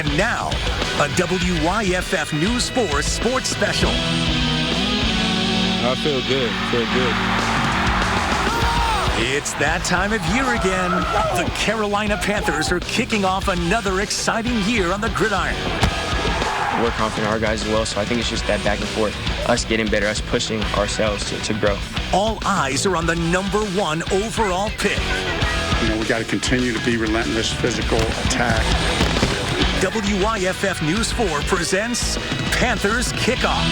And now, a WYFF News 4 sports special. I feel good. It's that time of year again. The Carolina Panthers are kicking off another exciting year on the gridiron. We're confident in our guys as well, so I think it's just that back and forth, us getting better, us pushing ourselves to grow. All eyes are on the #1 overall pick. We got to continue to be relentless, physical attack. WYFF News 4 presents Panthers Kickoff.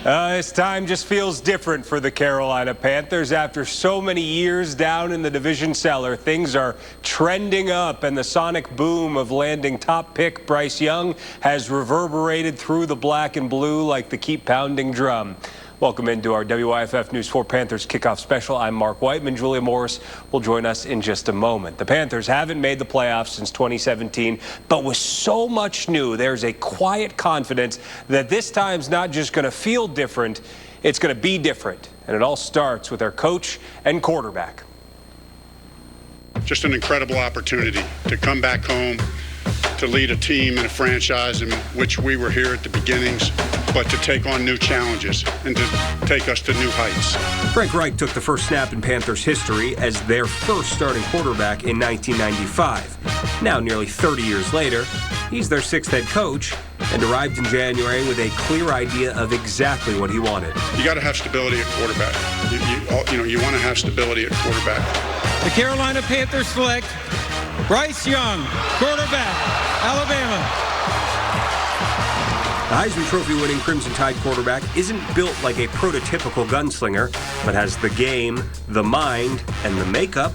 This time just feels different for the Carolina Panthers. After so many years down in the division cellar, things are trending up, and the sonic boom of landing top pick Bryce Young has reverberated through the black and blue like the keep pounding drum. Welcome into our WYFF News 4 Panthers Kickoff Special. I'm Mark Whiteman. Julia Morris will join us in just a moment. The Panthers haven't made the playoffs since 2017, but with so much new, there's a quiet confidence that this time's not just going to feel different, it's going to be different. And it all starts with our coach and quarterback. Just an incredible opportunity to come back home, to lead a team and a franchise in which we were here at the beginnings, but to take on new challenges and to take us to new heights. Frank Reich took the first snap in Panthers history as their first starting quarterback in 1995. Now, nearly 30 years later, he's their 6th head coach and arrived in January with a clear idea of exactly what he wanted. You got to have stability at quarterback. You want to have stability at quarterback. The Carolina Panthers select Bryce Young, quarterback, Alabama. The Heisman Trophy-winning Crimson Tide quarterback isn't built like a prototypical gunslinger, but has the game, the mind, and the makeup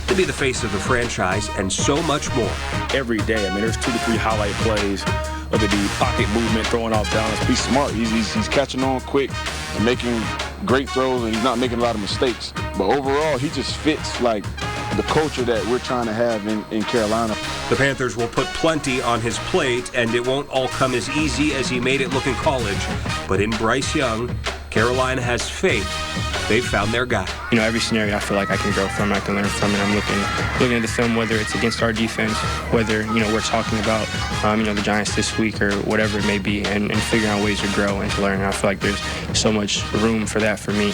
to be the face of the franchise and so much more. Every day, there's 2 to 3 highlight plays of the pocket movement, throwing off balance. He's smart. He's catching on quick and making great throws, and he's not making a lot of mistakes. But overall, he just fits like the culture that we're trying to have in Carolina. The Panthers will put plenty on his plate, and it won't all come as easy as he made it look in college. But in Bryce Young, Carolina has faith. They've found their guy. Every scenario I feel like I can grow from, I can learn from, and I'm looking at the film, whether it's against our defense, whether, we're talking about, the Giants this week or whatever it may be, and figuring out ways to grow and to learn. And I feel like there's so much room for that for me.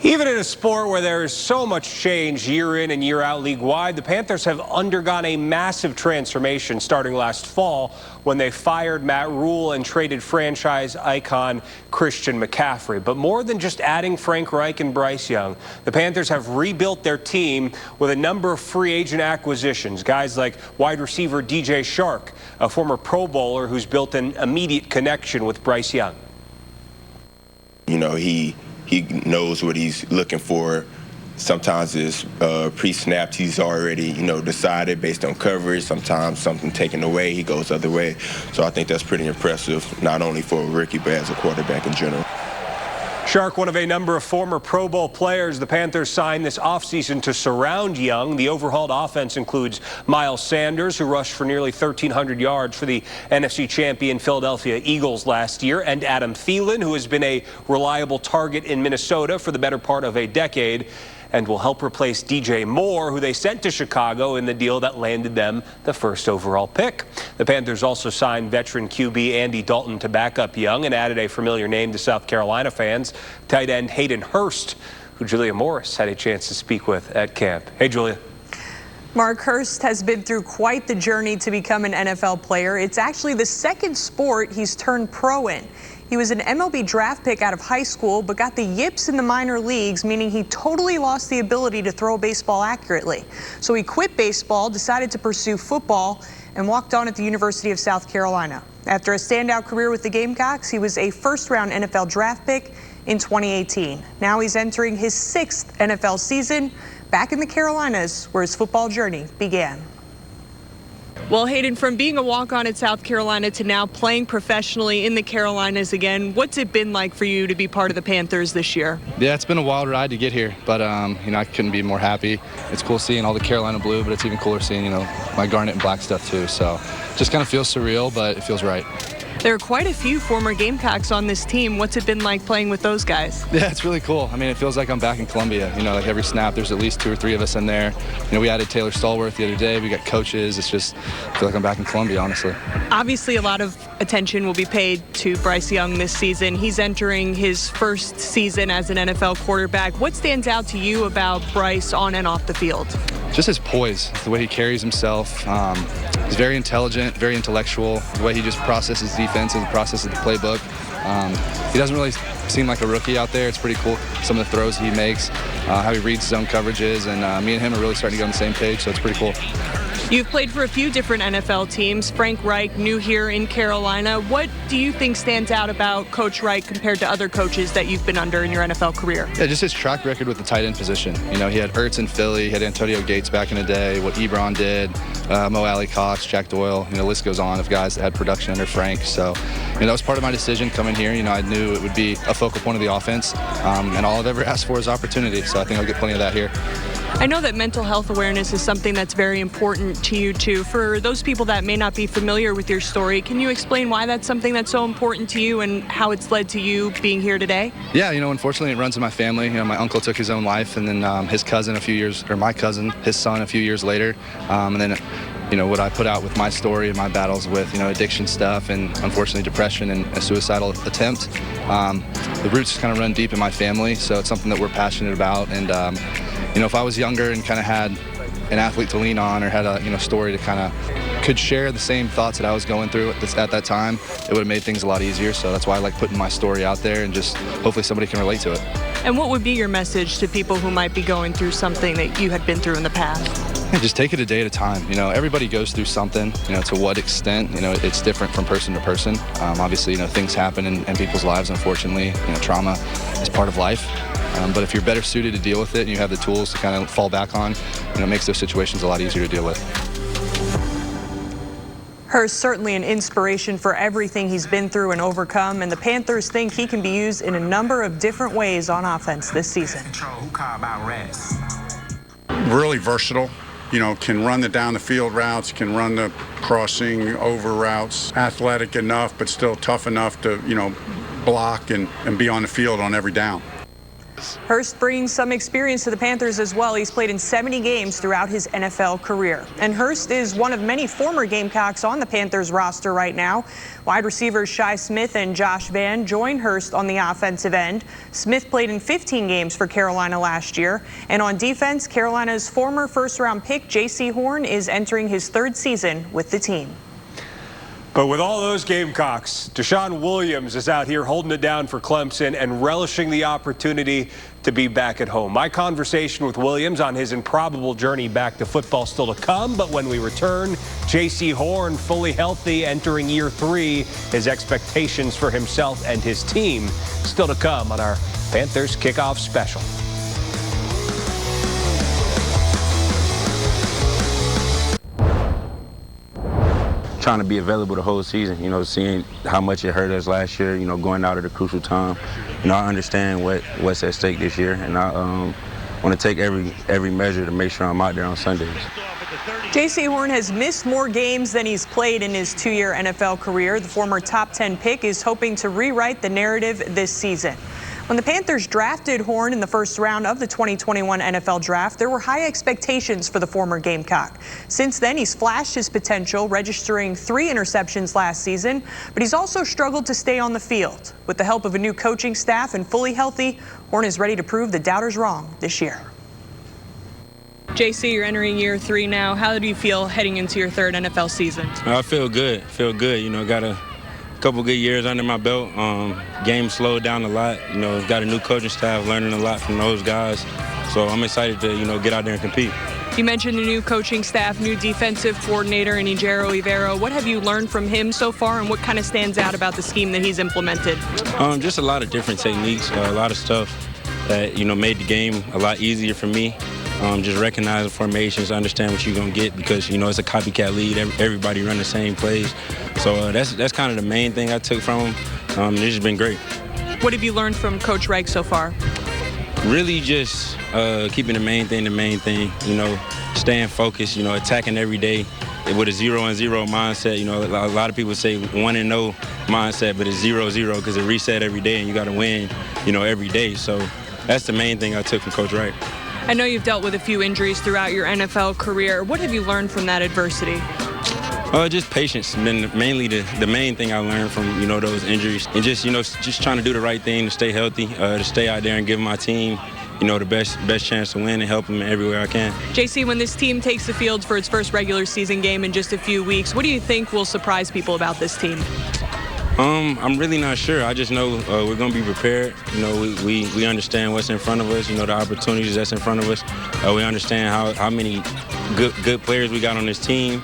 Even in a sport where there is so much change year in and year out league-wide, the Panthers have undergone a massive transformation starting last fall when they fired Matt Rule and traded franchise icon Christian McCaffrey. But more than just adding Frank Reich and Bryce Young, the Panthers have rebuilt their team with a number of free agent acquisitions. Guys like wide receiver DJ Chark, a former Pro Bowler who's built an immediate connection with Bryce Young. He knows what he's looking for. Sometimes it's pre-snapped. He's already, decided based on coverage. Sometimes something taken away, he goes the other way. So I think that's pretty impressive, not only for a rookie, but as a quarterback in general. Chark, one of a number of former Pro Bowl players the Panthers signed this offseason to surround Young. The overhauled offense includes Miles Sanders, who rushed for nearly 1,300 yards for the NFC champion Philadelphia Eagles last year, and Adam Thielen, who has been a reliable target in Minnesota for the better part of a decade, and will help replace DJ Moore, who they sent to Chicago in the deal that landed them the first overall pick. The Panthers also signed veteran QB Andy Dalton to back up Young and added a familiar name to South Carolina fans, tight end Hayden Hurst, who Julia Morris had a chance to speak with at camp. Hey, Julia. Mark, Hurst has been through quite the journey to become an NFL player. It's actually the second sport he's turned pro in. He was an MLB draft pick out of high school, but got the yips in the minor leagues, meaning he totally lost the ability to throw a baseball accurately. So he quit baseball, decided to pursue football, and walked on at the University of South Carolina. After a standout career with the Gamecocks, he was a first-round NFL draft pick in 2018. Now he's entering his 6th NFL season, back in the Carolinas, where his football journey began. Well, Hayden, from being a walk-on at South Carolina to now playing professionally in the Carolinas again, what's it been like for you to be part of the Panthers this year? Yeah, it's been a wild ride to get here, but I couldn't be more happy. It's cool seeing all the Carolina blue, but it's even cooler seeing, my garnet and black stuff too. So just kind of feels surreal, but it feels right. There are quite a few former Gamecocks on this team. What's it been like playing with those guys? Yeah, it's really cool. I mean, it feels like I'm back in Columbia. You know, like every snap, there's at least 2 or 3 of us in there. You know, we added Taylor Stallworth the other day. We got coaches. It's just, I feel like I'm back in Columbia, honestly. Obviously, a lot of attention will be paid to Bryce Young this season. He's entering his first season as an NFL quarterback. What stands out to you about Bryce on and off the field? Just his poise, the way he carries himself. He's very intelligent, very intellectual. The way he just processes defense and processes the playbook. He doesn't really seem like a rookie out there. It's pretty cool, some of the throws he makes, how he reads zone coverages, and me and him are really starting to get on the same page, so it's pretty cool. You've played for a few different NFL teams. Frank Reich, new here in Carolina. What do you think stands out about Coach Reich compared to other coaches that you've been under in your NFL career? Yeah, just his track record with the tight end position. You know, he had Ertz in Philly, he had Antonio Gates back in the day, what Ebron did, Mo Alley Cox, Jack Doyle, you know, the list goes on of guys that had production under Frank. So, you know, that was part of my decision coming here. You know, I knew it would be a focal point of the offense, and all I've ever asked for is opportunity. So I think I'll get plenty of that here. I know that mental health awareness is something that's very important to you too. For those people that may not be familiar with your story, can you explain why that's something that's so important to you and how it's led to you being here today? Yeah, you know, unfortunately it runs in my family. You know, my uncle took his own life, and then his cousin my cousin, his son a few years later. And then, you know, what I put out with my story and my battles with, you know, addiction stuff and unfortunately depression and a suicidal attempt. The roots kind of run deep in my family, so it's something that we're passionate about. And, you know, if I was younger and kind of had an athlete to lean on or had a, you know, story to kind of could share the same thoughts that I was going through at that time, it would have made things a lot easier. So that's why I like putting my story out there and just hopefully somebody can relate to it. And what would be your message to people who might be going through something that you had been through in the past? Yeah, just take it a day at a time. You know, everybody goes through something. You know, to what extent, you know, it's different from person to person. Obviously, you know, things happen in people's lives, unfortunately. You know, trauma is part of life. But if you're better suited to deal with it and you have the tools to kind of fall back on, you know, it makes those situations a lot easier to deal with. Hurst certainly an inspiration for everything he's been through and overcome, and the Panthers think he can be used in a number of different ways on offense this season. Really versatile. You know, can run the down the field routes, can run the crossing over routes. Athletic enough, but still tough enough to, you know, block and be on the field on every down. Hurst brings some experience to the Panthers as well. He's played in 70 games throughout his NFL career. And Hurst is one of many former Gamecocks on the Panthers roster right now. Wide receivers Shi Smith and Josh Vann join Hurst on the offensive end. Smith played in 15 games for Carolina last year. And on defense, Carolina's former first-round pick J.C. Horn is entering his 3rd season with the team. But with all those Gamecocks, Deshaun Williams is out here holding it down for Clemson and relishing the opportunity to be back at home. My conversation with Williams on his improbable journey back to football still to come, but when we return, J.C. Horn fully healthy entering year 3, his expectations for himself and his team still to come on our Panthers Kickoff Special. Trying to be available the whole season, you know, seeing how much it hurt us last year, you know, going out at a crucial time. You know, I understand what's at stake this year, and I want to take every measure to make sure I'm out there on Sundays. J.C. Horn has missed more games than he's played in his 2-year NFL career. The former top 10 pick is hoping to rewrite the narrative this season. When the Panthers drafted Horn in the first round of the 2021 NFL Draft, there were high expectations for the former Gamecock. Since then, he's flashed his potential, registering 3 interceptions last season, but he's also struggled to stay on the field. With the help of a new coaching staff and fully healthy, Horn is ready to prove the doubters wrong this year. JC, you're entering year 3 now. How do you feel heading into your 3rd NFL season? I feel good. You know, got a couple good years under my belt. Game slowed down a lot. You know, got a new coaching staff, learning a lot from those guys. So I'm excited to, you know, get out there and compete. You mentioned the new coaching staff, new defensive coordinator, and Ijero Ivero. What have you learned from him so far, and what kind of stands out about the scheme that he's implemented? Just a lot of different techniques, a lot of stuff that, you know, made the game a lot easier for me. Just recognizing formations, understand what you're going to get because, you know, it's a copycat league. Everybody run the same plays. So that's kind of the main thing I took from him. This has been great. What have you learned from Coach Reich so far? Really just keeping the main thing, you know, staying focused, you know, attacking every day with a 0-0 mindset. You know, a lot of people say 1-0 mindset, but it's 0-0 because it reset every day and you got to win, every day. So that's the main thing I took from Coach Wright. I know you've dealt with a few injuries throughout your NFL career. What have you learned from that adversity? Just patience. Been mainly the main thing I learned from, those injuries. And just trying to do the right thing to stay healthy, to stay out there and give my team, the best chance to win and help them everywhere I can. JC, when this team takes the field for its first regular season game in just a few weeks, what do you think will surprise people about this team? I'm really not sure. I just know we're going to be prepared. We understand what's in front of us, the opportunities that's in front of us. We understand how many good players we got on this team.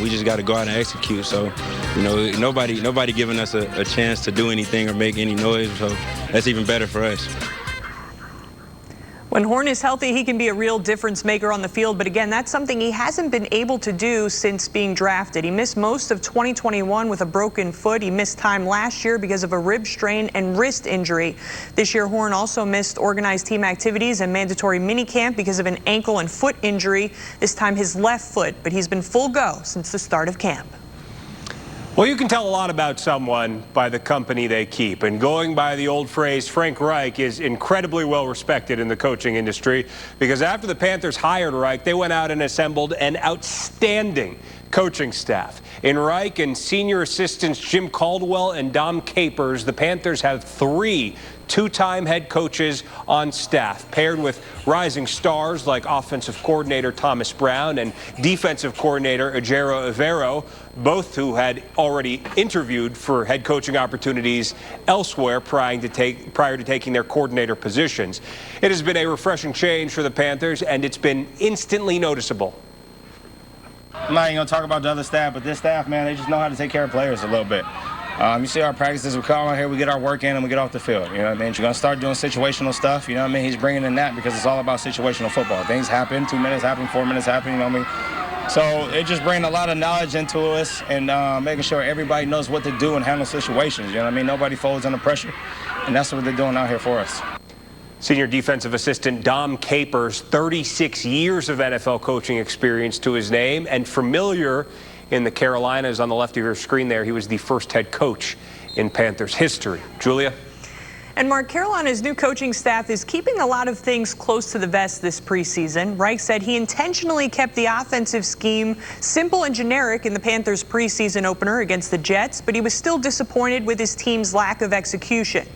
We just got to go out and execute. So, nobody giving us a chance to do anything or make any noise. So that's even better for us. When Horn is healthy, he can be a real difference maker on the field. But again, that's something he hasn't been able to do since being drafted. He missed most of 2021 with a broken foot. He missed time last year because of a rib strain and wrist injury. This year, Horn also missed organized team activities and mandatory minicamp because of an ankle and foot injury, this time his left foot. But he's been full go since the start of camp. Well, you can tell a lot about someone by the company they keep. And going by the old phrase, Frank Reich is incredibly well respected in the coaching industry because after the Panthers hired Reich, they went out and assembled an outstanding coaching staff. In Reich and senior assistants Jim Caldwell and Dom Capers, the Panthers have 3 two-time head coaches on staff, paired with rising stars like offensive coordinator Thomas Brown and defensive coordinator Ejiro Evero, both who had already interviewed for head coaching opportunities elsewhere prior to taking their coordinator positions. It has been a refreshing change for the Panthers, and it's been instantly noticeable. I'm not even going to talk about the other staff, but this staff, man, they just know how to take care of players a little bit. You see our practices, we come out here, we get our work in, and we get off the field. You know what I mean? You're going to start doing situational stuff. You know what I mean? He's bringing in that because it's all about situational football. Things happen, 2 minutes happen, 4 minutes happen, you know what I mean? So it just brings a lot of knowledge into us and making sure everybody knows what to do and handle situations. You know what I mean? Nobody folds under pressure, and that's what they're doing out here for us. Senior defensive assistant Dom Capers, 36 years of NFL coaching experience to his name and familiar in the Carolinas. On the left of your screen there, he was the first head coach in Panthers history. Julia? And Mark, Carolina's new coaching staff is keeping a lot of things close to the vest this preseason. Reich said he intentionally kept the offensive scheme simple and generic in the Panthers preseason opener against the Jets, but he was still disappointed with his team's lack of execution.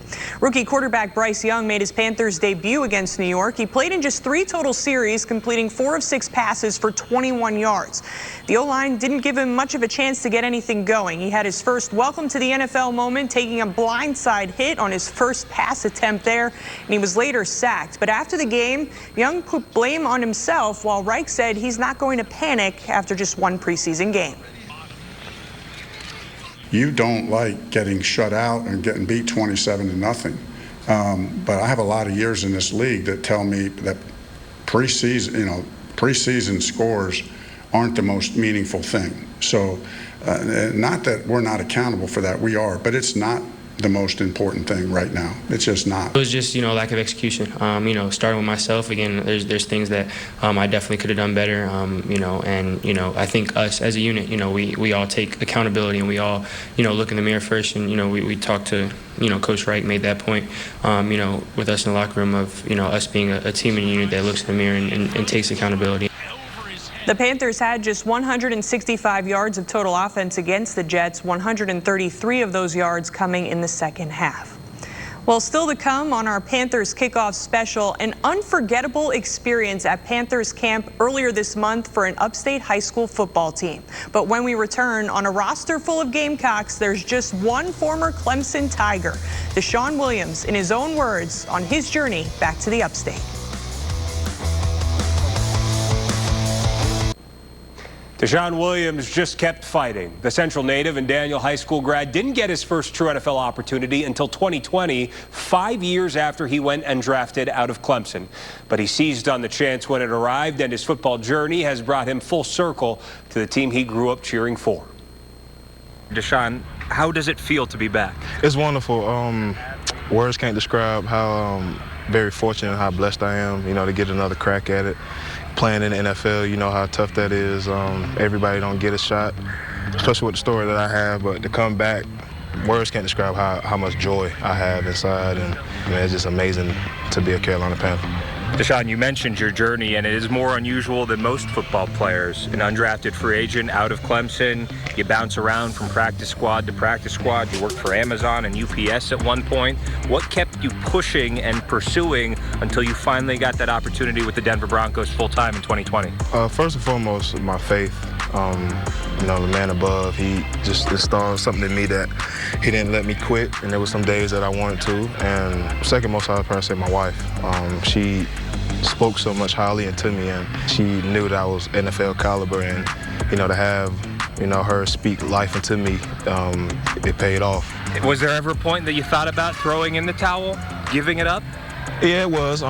Rookie quarterback Bryce Young made his Panthers debut against New York. He played in just 3 total series, completing 4 of 6 passes for 21 yards. The O-line didn't give him much of a chance to get anything going. He had his first welcome to the NFL moment, taking a blindside hit on his first pass attempt there, and he was later sacked. But after the game, Young put blame on himself, while Reich said he's not going to panic after just 1 preseason game. You don't like getting shut out and getting beat 27-0. But I have a lot of years in this league that tell me that preseason scores aren't the most meaningful thing. So not that we're not accountable for that, we are, but it's not the most important thing right now. It's just not. It was just, lack of execution. Starting with myself, again, there's things that I definitely could have done better, and, I think us as a unit, we all take accountability and we all, look in the mirror first and, we talk to, Coach Reich made that point, with us in the locker room of, us being a team and a unit that looks in the mirror and takes accountability. The Panthers had just 165 yards of total offense against the Jets, 133 of those yards coming in the second half. Well, still to come on our Panthers Kickoff special, an unforgettable experience at Panthers camp earlier this month for an upstate high school football team. But when we return, on a roster full of Gamecocks, there's just one former Clemson Tiger, Deshaun Williams, in his own words, on his journey back to the upstate. Deshaun Williams just kept fighting. The Central native and Daniel High School grad didn't get his first true NFL opportunity until 2020, 5 years after he went undrafted out of Clemson. But he seized on the chance when it arrived, and his football journey has brought him full circle to the team he grew up cheering for. Deshaun, how does it feel to be back? It's wonderful. Words can't describe how very fortunate and how blessed I am, to get another crack at it. Playing in the NFL, you know how tough that is. Everybody don't get a shot, especially with the story that I have. But to come back, words can't describe how much joy I have inside, and man, it's just amazing to be a Carolina Panther. Deshaun, you mentioned your journey, and it is more unusual than most football players. An undrafted free agent out of Clemson, you bounce around from practice squad to practice squad. You worked for Amazon and UPS at one point. What kept you pushing and pursuing until you finally got that opportunity with the Denver Broncos full-time in 2020? First and foremost, my faith. You know, the man above, he just installed something in me that he didn't let me quit, and there were some days that I wanted to. And second most, I'd probably say my wife. She spoke so much highly into me, and she knew that I was NFL caliber, and, you know, to have, you know, her speak life into me, it paid off. Was there ever a point that you thought about throwing in the towel, giving it up? Yeah, it was,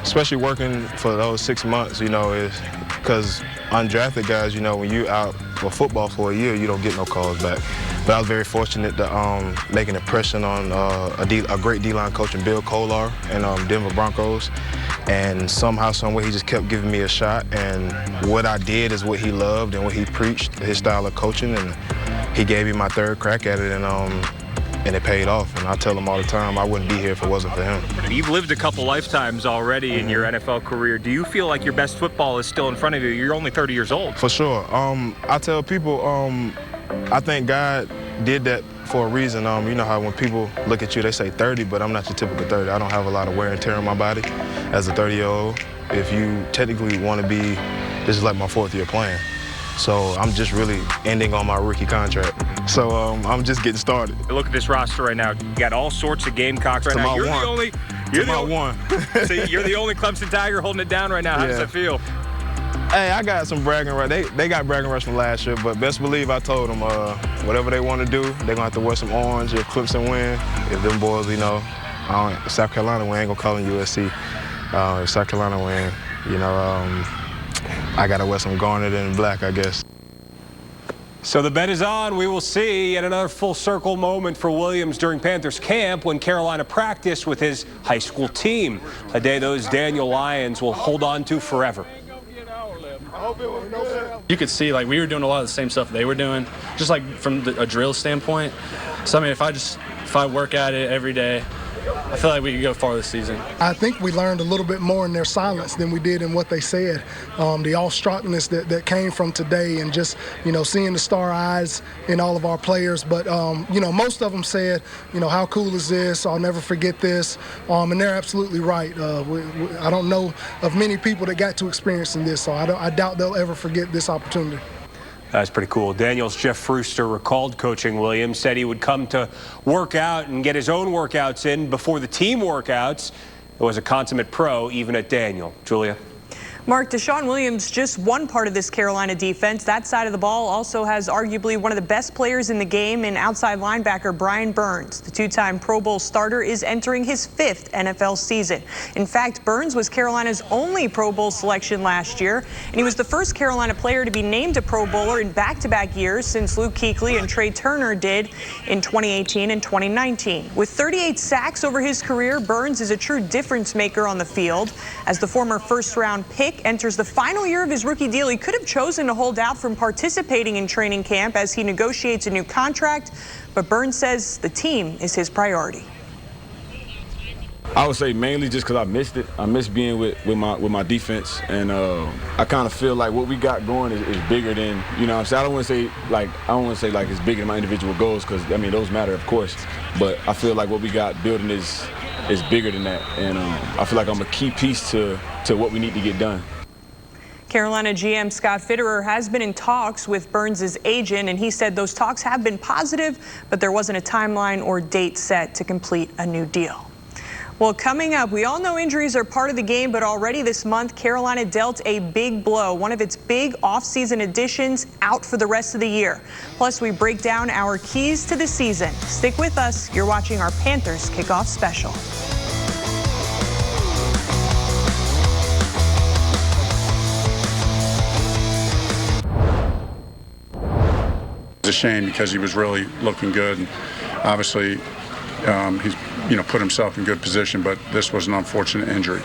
especially working for those 6 months, you know, because undrafted guys, you know, when you out for football for a year, you don't get no calls back. But I was very fortunate to make an impression on a great D-line coach in Bill Kolar and Denver Broncos. And somehow, someway, he just kept giving me a shot. And what I did is what he loved and what he preached, his style of coaching. And he gave me my third crack at it, and it paid off. And I tell him all the time, I wouldn't be here if it wasn't for him. You've lived a couple lifetimes already in your NFL career. Do you feel like your best football is still in front of you? You're only 30 years old. For sure. I tell people, I think God did that for a reason. You know how when people look at you, they say 30, but I'm not your typical 30. I don't have a lot of wear and tear on my body as a 30-year-old. If you technically want to be, this is like my 4th year playing. So I'm just really ending on my rookie contract. So I'm just getting started. Look at this roster right now. You got all sorts of Gamecocks right now. You're the only so you're the only Clemson Tiger holding it down right now. How does that feel? Hey, I got some bragging rights. They got bragging rights from last year, but best believe I told them whatever they want to do, they're going to have to wear some orange if Clemson win. If them boys, you know, South Carolina win, I ain't going to call them USC. If South Carolina win, you know, I got to wear some garnet and black, I guess. So the bet is on. We will see yet another full circle moment for Williams during Panthers camp when Carolina practiced with his high school team. A day those Daniel Lions will hold on to forever. You could see, like, we were doing a lot of the same stuff they were doing, just like from a drill standpoint. So I mean, if I work at it every day, I feel like we could go far this season. I think we learned a little bit more in their silence than we did in what they said. The awestruckness that came from today, and just, you know, seeing the star eyes in all of our players. But, you know, most of them said, you know, how cool is this? I'll never forget this. And they're absolutely right. I don't know of many people that got to experiencing this, so I doubt they'll ever forget this opportunity. That's pretty cool. Daniel's Jeff Fruster recalled coaching Williams, said he would come to work out and get his own workouts in before the team workouts. It was a consummate pro, even at Daniel. Julia. Mark, Deshaun Williams, just one part of this Carolina defense. That side of the ball also has arguably one of the best players in the game in outside linebacker Brian Burns. The two-time Pro Bowl starter is entering his 5th NFL season. In fact, Burns was Carolina's only Pro Bowl selection last year, and he was the first Carolina player to be named a Pro Bowler in back-to-back years since Luke Kuechly and Trey Turner did in 2018 and 2019. With 38 sacks over his career, Burns is a true difference maker on the field. As the former first-round pick enters the final year of his rookie deal, he could have chosen to hold out from participating in training camp as he negotiates a new contract, but Burns says the team is his priority. I would say mainly just because I missed it. I miss being with my defense, and I kind of feel like what we got going is bigger than, you know what I'm saying? I don't want to say like it's bigger than my individual goals, because I mean those matter, of course, but I feel like what we got building is bigger than that, and I feel like I'm a key piece to what we need to get done. Carolina GM Scott Fitterer has been in talks with Burns' agent, and he said those talks have been positive, but there wasn't a timeline or date set to complete a new deal. Well, coming up, we all know injuries are part of the game, but already this month, Carolina dealt a big blow. One of its big offseason additions out for the rest of the year. Plus, we break down our keys to the season. Stick with us. You're watching our Panthers Kickoff Special. It's a shame because he was really looking good, and obviously he's put himself in good position, but this was an unfortunate injury.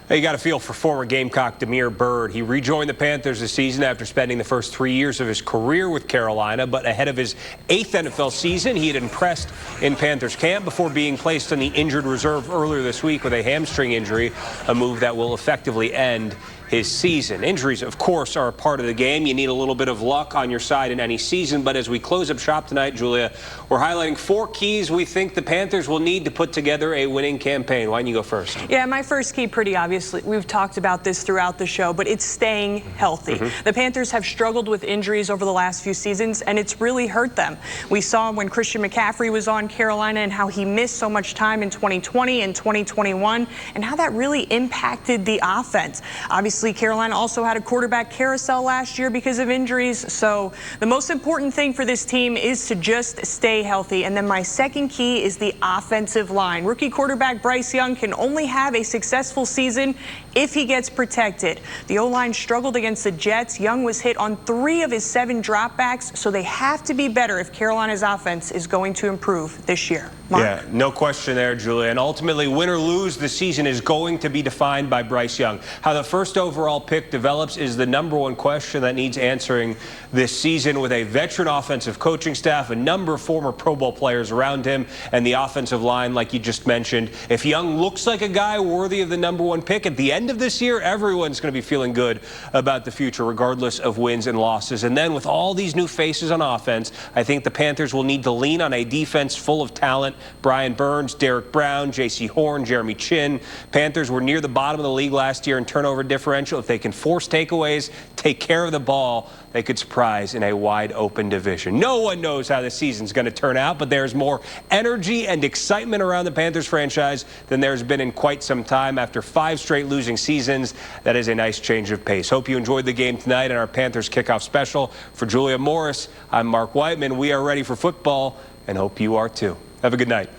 You got a feel for former Gamecock Damiere Byrd. He rejoined the Panthers this season after spending the first 3 years of his career with Carolina, but ahead of his 8th NFL season, he had impressed in Panthers camp before being placed on the injured reserve earlier this week with a hamstring injury, a move that will effectively end his season. Injuries, of course, are a part of the game. You need a little bit of luck on your side in any season, but as we close up shop tonight, Julia, we're highlighting 4 keys we think the Panthers will need to put together a winning campaign. Why don't you go first? Yeah, my first key, pretty obviously, we've talked about this throughout the show, but it's staying healthy. The Panthers have struggled with injuries over the last few seasons, and it's really hurt them. We saw when Christian McCaffrey was on Carolina and how he missed so much time in 2020 and 2021, and how that really impacted the offense. Obviously, Carolina also had a quarterback carousel last year because of injuries. So the most important thing for this team is to just stay healthy. And then my second key is the offensive line. Rookie quarterback Bryce Young can only have a successful season if he gets protected. The O-line struggled against the Jets. Young was hit on 3 of his 7 dropbacks, so they have to be better if Carolina's offense is going to improve this year. Mark? Yeah, no question there, Julia. And ultimately, win or lose, the season is going to be defined by Bryce Young. How the first overall pick develops is the #1 question that needs answering this season, with a veteran offensive coaching staff, a number of former Pro Bowl players around him, and the offensive line, like you just mentioned. If Young looks like a guy worthy of the #1 pick at the end of this year, everyone's going to be feeling good about the future, regardless of wins and losses. And then with all these new faces on offense, I think the Panthers will need to lean on a defense full of talent. Brian Burns, Derek Brown, J.C. Horn, Jeremy Chin. Panthers were near the bottom of the league last year in turnover differential. If they can force takeaways, take care of the ball, they could surprise in a wide open division. No one knows how the season's going to turn out, but there's more energy and excitement around the Panthers franchise than there's been in quite some time. After 5 straight losing seasons, that is a nice change of pace. Hope you enjoyed the game tonight and our Panthers kickoff special. For Julia Morris, I'm Mark Whiteman. We are ready for football and hope you are too. Have a good night.